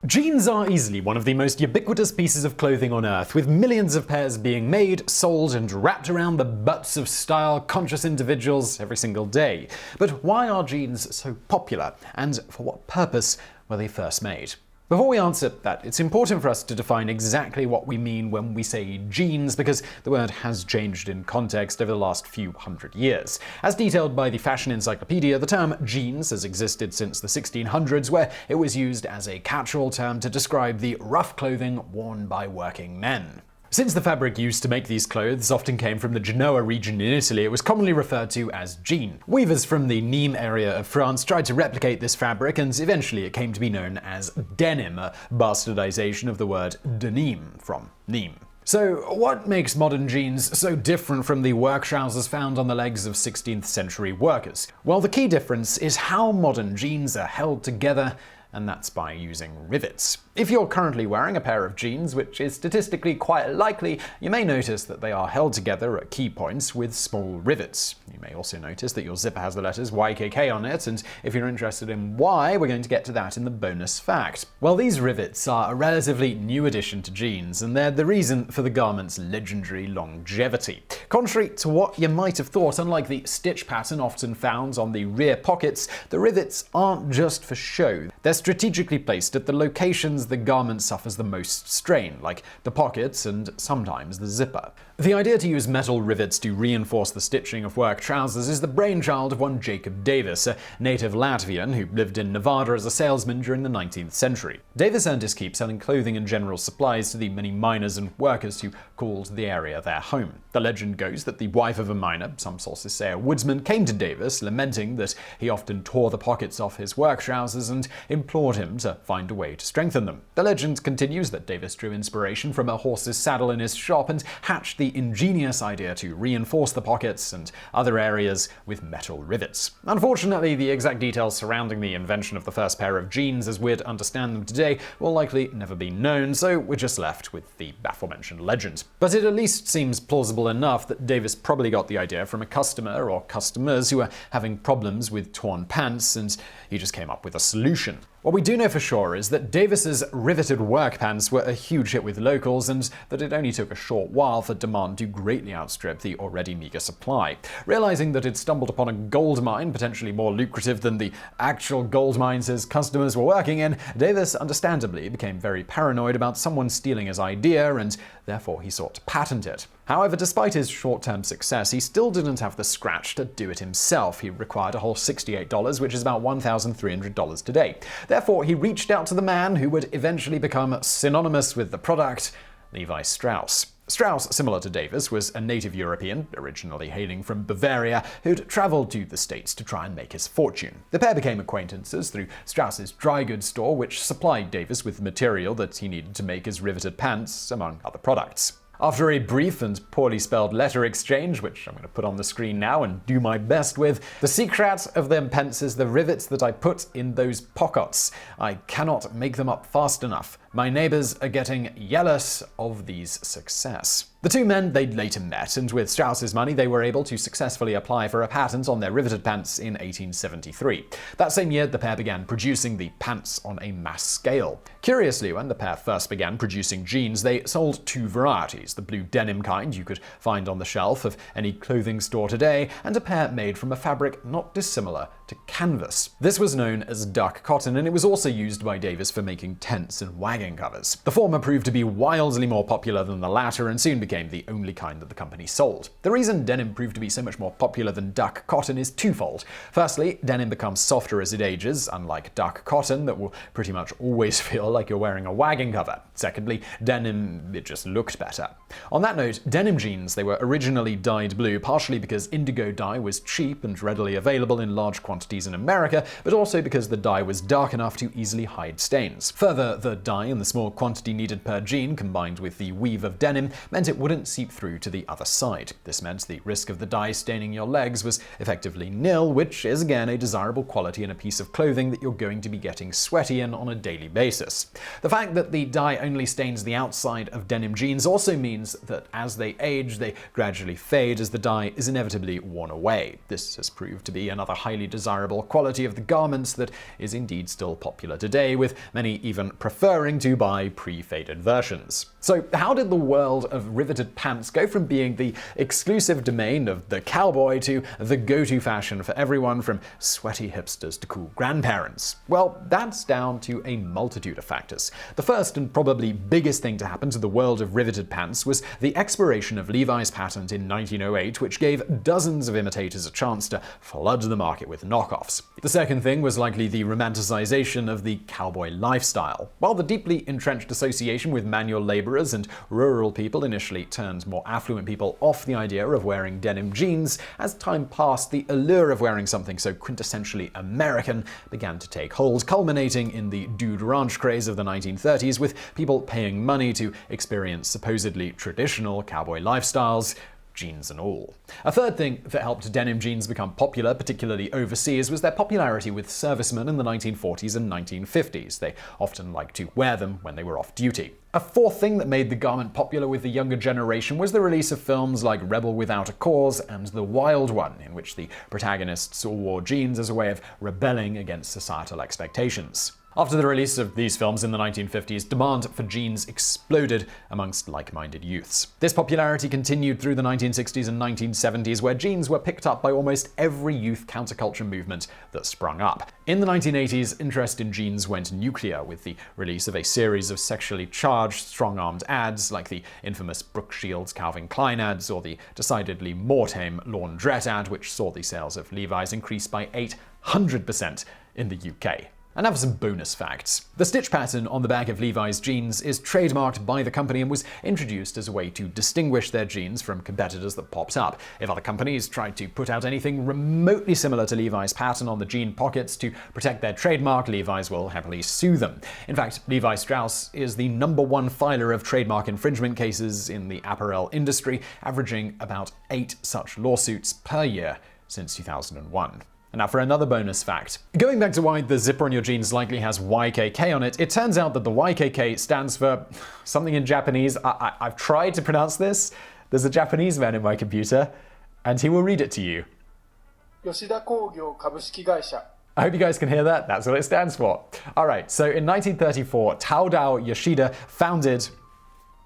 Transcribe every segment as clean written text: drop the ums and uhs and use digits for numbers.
Jeans are easily one of the most ubiquitous pieces of clothing on earth, with millions of pairs being made, sold, and wrapped around the butts of style-conscious individuals every single day. But why are jeans so popular, and for what purpose were they first made? Before we answer that, it's important for us to define exactly what we mean when we say jeans, because the word has changed in context over the last few hundred years. As detailed by the Fashion Encyclopedia, the term jeans has existed since the 1600s, where it was used as a catch-all term to describe the rough clothing worn by working men. Since the fabric used to make these clothes often came from the Genoa region in Italy, it was commonly referred to as jean. Weavers from the Nîmes area of France tried to replicate this fabric, and eventually it came to be known as denim, a bastardization of the word denim from Nîmes. So, what makes modern jeans so different from the work trousers found on the legs of 16th century workers? Well, the key difference is how modern jeans are held together, and that's by using rivets. If you're currently wearing a pair of jeans, which is statistically quite likely, you may notice that they are held together at key points with small rivets. You may also notice that your zipper has the letters YKK on it, and if you're interested in why, we're going to get to that in the bonus fact. Well, these rivets are a relatively new addition to jeans, and they're the reason for the garment's legendary longevity. Contrary to what you might have thought, unlike the stitch pattern often found on the rear pockets, the rivets aren't just for show. They're strategically placed at the locations the garment suffers the most strain, like the pockets and sometimes the zipper. The idea to use metal rivets to reinforce the stitching of work trousers is the brainchild of one Jacob Davis, a native Latvian who lived in Nevada as a salesman during the 19th century. Davis earned his keep selling clothing and general supplies to the many miners and workers who called the area their home. The legend goes that the wife of a miner, some sources say a woodsman, came to Davis lamenting that he often tore the pockets off his work trousers and implored him to find a way to strengthen them. The legend continues that Davis drew inspiration from a horse's saddle in his shop and hatched the ingenious idea to reinforce the pockets and other areas with metal rivets. Unfortunately, the exact details surrounding the invention of the first pair of jeans as we'd understand them today will likely never be known, so we're just left with the aforementioned legend. But it at least seems plausible enough that Davis probably got the idea from a customer or customers who were having problems with torn pants, and he just came up with a solution. What we do know for sure is that Davis's riveted work pants were a huge hit with locals, and that it only took a short while for demand to greatly outstrip the already meager supply. Realizing that he'd stumbled upon a gold mine potentially more lucrative than the actual gold mines his customers were working in, Davis understandably became very paranoid about someone stealing his idea, and therefore he sought to patent it. However, despite his short-term success, he still didn't have the scratch to do it himself. He required a whole $68, which is about $1,300 today. Therefore, he reached out to the man who would eventually become synonymous with the product, Levi Strauss. Strauss, similar to Davis, was a native European, originally hailing from Bavaria, who'd traveled to the States to try and make his fortune. The pair became acquaintances through Strauss's dry goods store, which supplied Davis with the material that he needed to make his riveted pants, among other products. After a brief and poorly spelled letter exchange, which I'm going to put on the screen now and do my best with, the secret of them pence is the rivets that I put in those pockets. I cannot make them up fast enough. My neighbors are getting jealous of these success. The two men, they later met, and with Strauss's money they were able to successfully apply for a patent on their riveted pants in 1873. That same year, the pair began producing the pants on a mass scale. Curiously, when the pair first began producing jeans, they sold two varieties, the blue denim kind you could find on the shelf of any clothing store today, and a pair made from a fabric not dissimilar to canvas. This was known as duck cotton, and it was also used by Davis for making tents and wagon covers. The former proved to be wildly more popular than the latter, and soon became the only kind that the company sold. The reason denim proved to be so much more popular than duck cotton is twofold. Firstly, denim becomes softer as it ages, unlike duck cotton that will pretty much always feel like you're wearing a wagon cover. Secondly, denim, it just looked better. On that note, denim jeans, they were originally dyed blue, partially because indigo dye was cheap and readily available in large quantities in America, but also because the dye was dark enough to easily hide stains. Further, the dye and the small quantity needed per jean, combined with the weave of denim, meant it wouldn't seep through to the other side. This meant the risk of the dye staining your legs was effectively nil, which is again a desirable quality in a piece of clothing that you're going to be getting sweaty in on a daily basis. The fact that the dye only stains the outside of denim jeans also means means that as they age, they gradually fade as the dye is inevitably worn away. This has proved to be another highly desirable quality of the garments that is indeed still popular today, with many even preferring to buy pre-faded versions. So how did the world of riveted pants go from being the exclusive domain of the cowboy to the go-to fashion for everyone from sweaty hipsters to cool grandparents? Well, that's down to a multitude of factors. The first and probably biggest thing to happen to the world of riveted pants was the expiration of Levi's patent in 1908, which gave dozens of imitators a chance to flood the market with knockoffs. The second thing was likely the romanticization of the cowboy lifestyle. While the deeply entrenched association with manual laborers and rural people initially turned more affluent people off the idea of wearing denim jeans, as time passed, the allure of wearing something so quintessentially American began to take hold, culminating in the dude ranch craze of the 1930s, with people paying money to experience supposedly traditional cowboy lifestyles, jeans and all. A third thing that helped denim jeans become popular, particularly overseas, was their popularity with servicemen in the 1940s and 1950s. They often liked to wear them when they were off duty. A fourth thing that made the garment popular with the younger generation was the release of films like Rebel Without a Cause and The Wild One, in which the protagonists all wore jeans as a way of rebelling against societal expectations. After the release of these films in the 1950s, demand for jeans exploded amongst like-minded youths. This popularity continued through the 1960s and 1970s, where jeans were picked up by almost every youth counterculture movement that sprung up. In the 1980s, interest in jeans went nuclear with the release of a series of sexually charged, strong-armed ads like the infamous Brooke Shields Calvin Klein ads or the decidedly more tame laundrette ad, which saw the sales of Levi's increase by 800% in the UK. And now for some bonus facts. The stitch pattern on the back of Levi's jeans is trademarked by the company and was introduced as a way to distinguish their jeans from competitors that popped up. If other companies tried to put out anything remotely similar to Levi's pattern on the jean pockets to protect their trademark, Levi's will happily sue them. In fact, Levi Strauss is the #1 filer of trademark infringement cases in the apparel industry, averaging about 8 such lawsuits per year since 2001. And now for another bonus fact. Going back to why the zipper on your jeans likely has YKK on it, it turns out that the YKK stands for something in Japanese. I've tried to pronounce this. There's a Japanese man in my computer, and he will read it to you. Yoshida Kogyo Kabushiki Gaisha. I hope you guys can hear that. That's what it stands for. Alright, so in 1934, Tadao Yoshida founded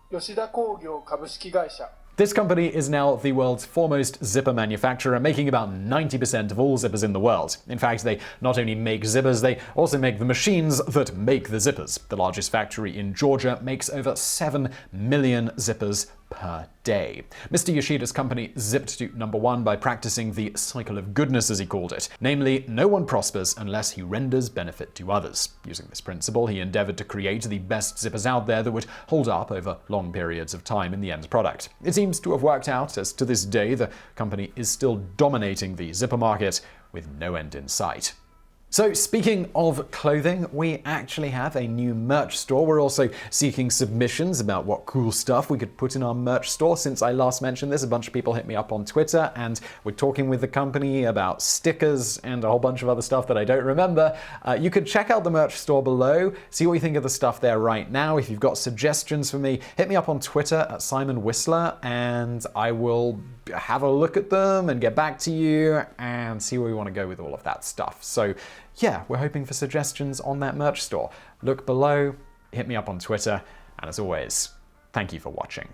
Yoshida Kogyo Kabushiki Gaisha. This company is now the world's foremost zipper manufacturer, making about 90% of all zippers in the world. In fact, they not only make zippers, they also make the machines that make the zippers. The largest factory in Georgia makes over 7 million zippers per day. Mr. Yoshida's company zipped to #1 by practicing the cycle of goodness, as he called it. Namely, no one prospers unless he renders benefit to others. Using this principle, he endeavored to create the best zippers out there that would hold up over long periods of time in the end product. It seems to have worked out, as to this day, the company is still dominating the zipper market with no end in sight. So speaking of clothing, we actually have a new merch store. We're also seeking submissions about what cool stuff we could put in our merch store. Since I last mentioned this, a bunch of people hit me up on Twitter, and we're talking with the company about stickers and a whole bunch of other stuff that I don't remember. You could check out the merch store below, see what you think of the stuff there right now. If you've got suggestions for me, hit me up on Twitter at Simon Whistler, and I will have a look at them and get back to you and see where we want to go with all of that stuff. So yeah, we're hoping for suggestions on that merch store. Look below, hit me up on Twitter, and as always, thank you for watching.